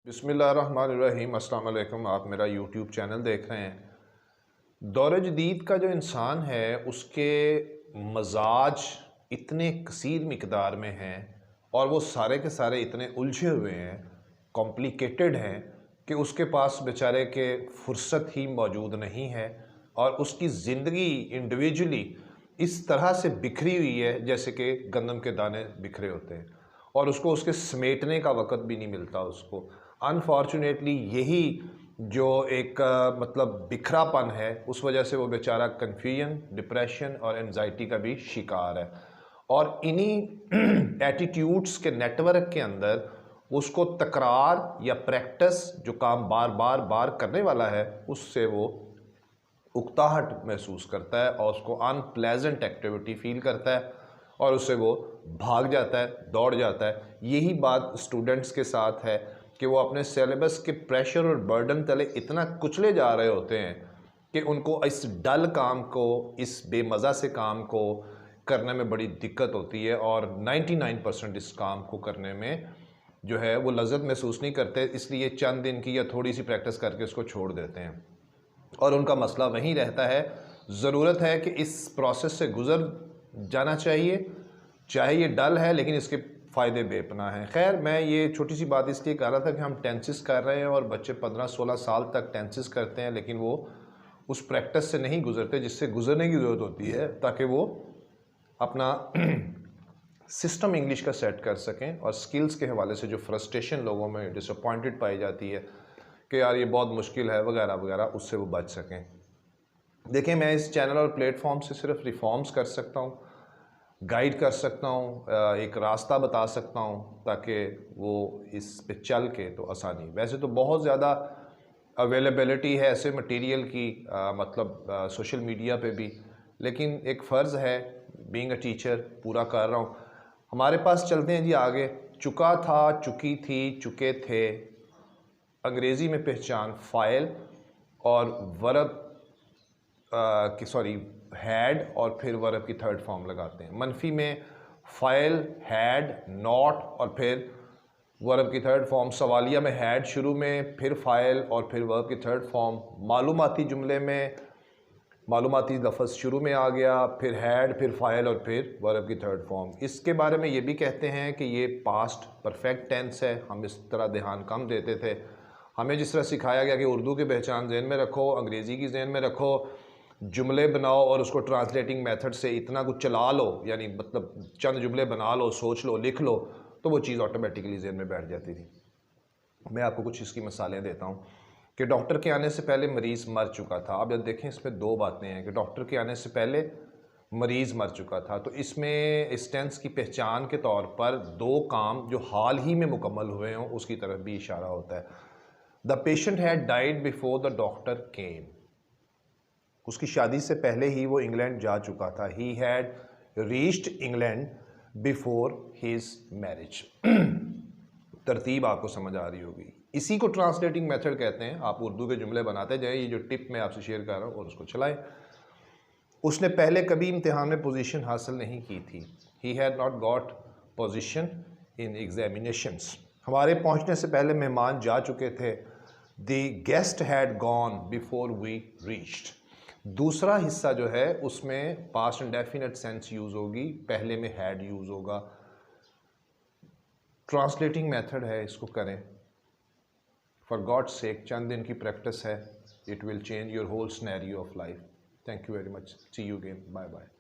बिस्मिल्लाहिर्रहमानिर्रहीम। अस्सलाम वालेकुम। आप मेरा यूट्यूब चैनल देख रहे हैं। दौर जदीद का जो इंसान है उसके मजाज इतने कसीर मिकदार में हैं और वो सारे के सारे इतने उलझे हुए हैं, कॉम्प्लिकेटेड हैं कि उसके पास बेचारे के फुर्सत ही मौजूद नहीं है और उसकी ज़िंदगी इंडिविजुअली इस तरह से बिखरी हुई है जैसे कि गंदम के दाने बिखरे होते हैं और उसको उसके समेटने का वक़्त भी नहीं मिलता उसको। अनफॉर्चुनेटली यही जो एक मतलब बिखरापन है उस वजह से वो बेचारा कन्फ्यूजन, डिप्रेशन और एनजाइटी का भी शिकार है और इन्हीं एटीट्यूड्स के नेटवर्क के अंदर उसको तकरार या प्रैक्टिस जो काम बार बार बार करने वाला है उससे वो उकताहट महसूस करता है और उसको अनप्लेजेंट एक्टिविटी फील करता है और उससे वो भाग जाता है, दौड़ जाता है। यही बात स्टूडेंट्स के साथ है कि वो अपने सिलेबस के प्रेशर और बर्डन तले इतना कुचले जा रहे होते हैं कि उनको इस डल काम को, इस बेमज़ा से काम को करने में बड़ी दिक्कत होती है और 99% इस काम को करने में जो है वो लज़्ज़त महसूस नहीं करते, इसलिए चंद दिन की या थोड़ी सी प्रैक्टिस करके उसको छोड़ देते हैं और उनका मसला वहीं रहता है। ज़रूरत है कि इस प्रोसेस से गुज़र जाना चाहिए, चाहे ये डल है लेकिन इसके फ़ायदे बेपनाह हैं। खैर, मैं ये छोटी सी बात इसलिए कर रहा था कि हम टेंसेस कर रहे हैं और बच्चे 15-16 साल तक टेंसेस करते हैं लेकिन वो उस प्रैक्टिस से नहीं गुज़रते जिससे गुज़रने की ज़रूरत होती है ताकि वो अपना सिस्टम इंग्लिश का सेट कर सकें और स्किल्स के हवाले से जो फ्रस्ट्रेशन लोगों में डिसअपॉइंटेड पाई जाती है कि यार ये बहुत मुश्किल है वगैरह वगैरह, उससे वो बच सकें। देखिए, मैं इस चैनल और प्लेटफॉर्म से सिर्फ रिफॉर्म्स कर सकता हूँ, गाइड कर सकता हूँ, एक रास्ता बता सकता हूँ ताकि वो इस पे चल के तो आसानी। वैसे तो बहुत ज़्यादा अवेलेबिलिटी है ऐसे मटेरियल की, मतलब सोशल मीडिया पे भी, लेकिन एक फ़र्ज़ है बीइंग अ टीचर, पूरा कर रहा हूँ। हमारे पास चलते हैं जी आगे। चुका था, चुकी थी, चुके थे। अंग्रेज़ी में पहचान फ़ाइल और वर्ब की हैड और फिर वर्ब की थर्ड फॉर्म लगाते हैं। मनफी में फ़ाइल, हैड, नॉट और फिर वर्ब की थर्ड फॉर्म। सवालिया में हैड शुरू में, फिर फ़ाइल और फिर वर्ब की थर्ड फॉर्म। मालूमाती जुमले में मालूमाती लफ्ज़ शुरू में आ गया, फिर हैड, फिर फ़ाइल और फिर वर्ब की थर्ड फॉर्म। इसके बारे में ये भी कहते हैं कि ये पास्ट परफेक्ट टेंस है। हम इस तरह ध्यान कम देते थे। हमें जिस तरह सिखाया गया कि उर्दू की पहचान ज़हन में रखो, अंग्रेज़ी की ज़हन में रखो, जुमले बनाओ और उसको ट्रांसलेटिंग मेथड से इतना कुछ चला लो, यानी मतलब चंद जुमले बना लो, सोच लो, लिख लो, तो वो चीज़ ऑटोमेटिकली ज़हन में बैठ जाती थी। मैं आपको कुछ इसकी मिसालें देता हूँ कि डॉक्टर के आने से पहले मरीज़ मर चुका था। अब जब देखें, इसमें दो बातें हैं कि डॉक्टर के आने से पहले मरीज़ मर चुका था, तो इसमें इस टेंस की पहचान के तौर पर दो काम जो हाल ही में मुकम्मल हुए हों उसकी तरफ भी इशारा होता है। The patient had died before the doctor केम। उसकी शादी से पहले ही वो इंग्लैंड जा चुका था। He had reached England before his marriage. तरतीब आपको समझ आ रही होगी। इसी को ट्रांसलेटिंग मेथड कहते हैं। आप उर्दू के जुमले बनाते जाएं, ये जो टिप मैं आपसे शेयर कर रहा हूँ, और उसको चलाएं। उसने पहले कभी इम्तिहान में पोजीशन हासिल नहीं की थी। He had not got position in examinations. हमारे पहुँचने से पहले मेहमान जा चुके थे। The guest had gone before we reached. दूसरा हिस्सा जो है उसमें पास्ट इंडेफिनिट सेंस यूज़ होगी, पहले में हैड यूज़ होगा। ट्रांसलेटिंग मेथड है, इसको करें फॉर गॉड्स सेक। चंद दिन की प्रैक्टिस है, it will change your whole scenario of life. Thank you very much. See you again. Bye bye.